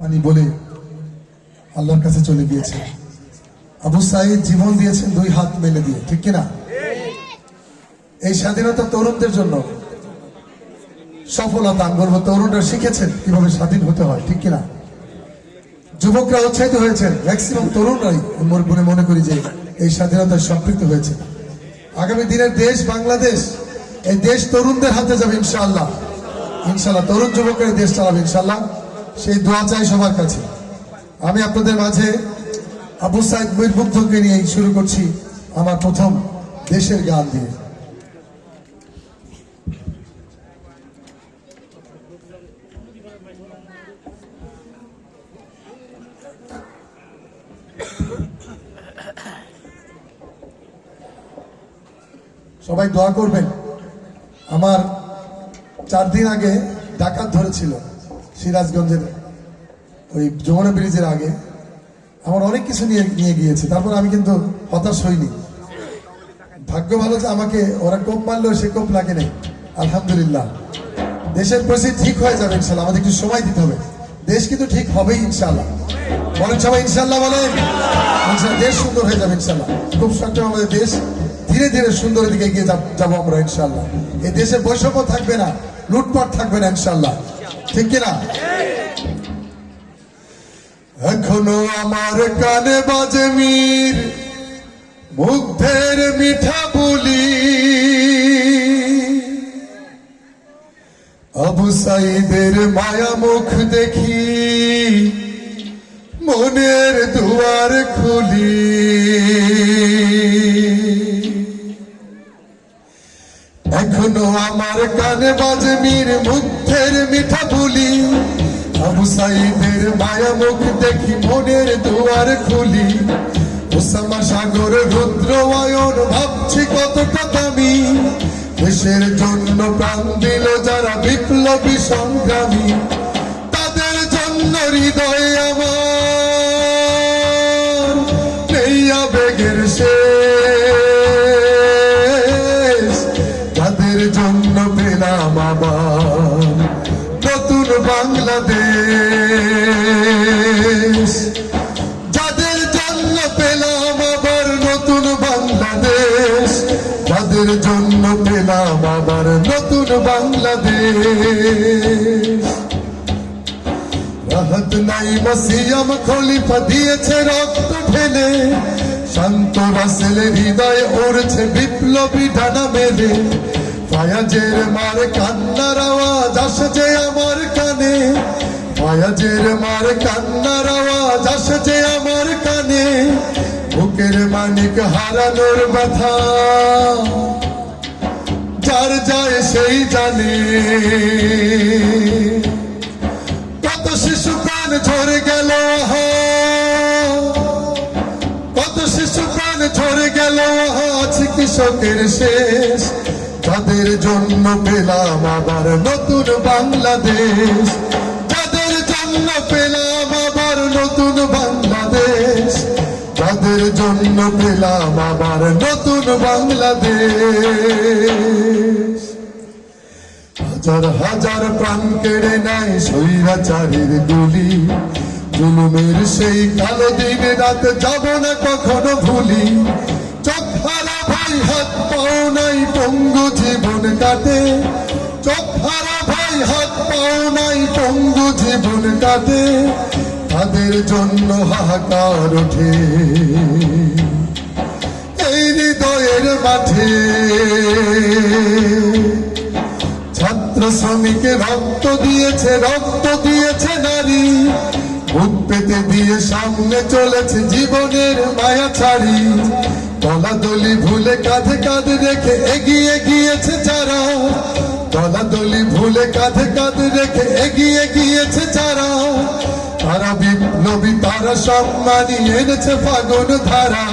পানি বলে আল্লাহর কাছে চলে গিয়েছে। আবু সাঈদ জীবন দিয়েছেন দুই হাত মেলে দিয়ে, ঠিক কিনা? এই স্বাধীনতা তরুণদের জন্য সফলতা। আমি বলবো তরুণরা শিখেছেন কিভাবে স্বাধীন হতে হয়, ঠিক কিনা? যুবকরা উৎসাহিত হয়েছেন, ম্যাক্সিমাম তরুণরাই মনে করি যে এই স্বাধীনতায় সম্পৃক্ত হয়েছে। আগামী দিনের দেশ বাংলাদেশ, এই দেশ তরুণদের হাতে যাবে ইনশাআল্লাহ। ইনশাআল্লাহ তরুণ যুবকের দেশ চালাবে ইনশাআল্লাহ, সেই দোয়া চাই সবার কাছে। আমি আপনাদের মাঝে আবু সাঈদ মুগ্ধকে নিয়ে শুরু করছি আমার প্রথম দেশের গান দিয়ে। সবাই দোয়া করবেন। আমার 4 দিন আগে ডাকাত ধরেছিল সিরাজগঞ্জের ওই যমুনা ব্রিজের আগে। আমার অনেক কিছু নিয়ে গিয়েছে, তারপর আমি কিন্তু হতাশ হইনি। ভাগ্য ভালো যে আমাকে ওরা কোপ মারলেও সে কোপ লাগে নেই, আলহামদুলিল্লাহ। দেশের পরিস্থিতি ঠিক হয়ে যাবে ইনশাল্লাহ, আমাদের একটু সময় দিতে হবে। দেশ কিন্তু ঠিক হবেই ইনশাল্লাহ, বলেন সবাই ইনশাল্লাহ, বলেন ইনশাল্লাহ। দেশ সুন্দর হয়ে যাবে ইনশাল্লাহ, খুব শক্ত আমাদের দেশ ধীরে ধীরে সুন্দরের দিকে এগিয়ে যাবো আমরা ইনশাল্লাহ। এই দেশে বৈষম্য থাকবে না, লুটপাট থাকবে না ইনশাল্লাহ, ঠিক কিনা? এখনো আমার কানে বাজে মীর মুগ্ধের মিঠা বলি, আবু সাঈদের মায়া মুখ দেখি মনের দুয়ার খুলি। এখনো আমার কানে বাজে মীর মুগ্ধের মিঠা বলি, আবু সাঈদের মায়া মুখ দেখি মনের দুয়ার খুলি। ওসামা সাগর রুদ্র আয়ন ভাবছি কতটা দামি, দেশের জন্য প্রাণ দিল যারা বিপ্লবী সংগ্রামী। তাদের জন্য হৃদয়ে আমার নেই আবেগের শেষ, তাদের জন্য পেলাম আবার নতুন বাংলাদেশ। যাদের জন্য পেলাম আবার নতুন বাংলাদেশ, যাদের জন্য পেলাম আবার নতুন বাংলাদেশ। রাহত নাই মাসিয়াম খলিফা দিয়েছে রক্ত ঢেলে, শান্ত রাসেলের হৃদয়ে ওড়ছে বিপ্লবী ডানা মেলে। ফায়াজের মার কান্নার আওয়াজ আসছে আমার কানে, ফায়াজের মার কান্নার আওয়াজ আসছে আমার কানে। বুকের মানিক হারানোর ব্যথা যার যায় সেই জানে। কত শিশু প্রাণ ঝরে গেল, কত শিশু প্রাণ ঝরে গেল, আছে কৃষকের শেষ। যাদের জন্য পেলাম আবার নতুন বাংলাদেশ, যাদের জন্য পেলাম আবার নতুন বাংলাদেশ, যাদের জন্য পেলাম আবার নতুন বাংলাদেশ। হাজার হাজার প্রাণ কেড়ে নেয় স্বৈরাচারের গুলি, জুলুমের সেই কালো দিন রাত যাব না কখনো ভুলি। চোখ হারা ভাই হাত পাও নাই পঙ্গু জীবন কাটে, চোখ হারা ভাই হাত পাও নাই পঙ্গু জীবন কাটে। তাদের জন্য হাহাকার ওঠে এই হৃদয়ের মাঠে। ছাত্র শ্রমিকে রক্ত দিয়েছে নারী, বুক পেতে দিয়ে সামনে চলেছে জীবনের মায়া ছাড়ি। দলাদলি ভুলে কাঁধে কাঁধ রেখে এগিয়ে গিয়েছে যারা, দলাদলি ভুলে কাঁধে কাঁধ রেখে এগিয়ে গিয়েছে যারা। তারা বিপ্লবী, তারা সম্মানী এনেছে ফাগুন ধারা।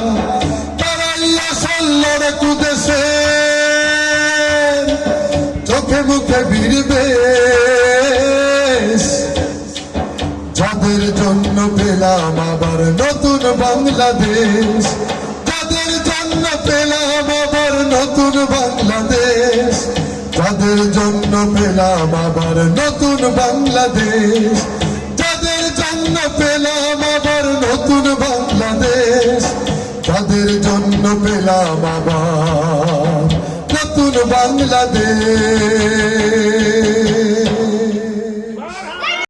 তারাই আসল লড়াকু দেশে, চোখে মুখে ভিড়বে। যাদের জন্য পেলাম আবার নতুন বাংলাদেশ, যাদের জন্য পেলাম আবার নতুন বাংলাদেশ, যাদের জন্য পেলাম আবার নতুন বাংলাদেশ, যাদের জন্য জন্য পেলাম আবার নতুন বাংলাদেশ, তাদের জন্য পেলাম আবার নতুন বাংলাদেশ।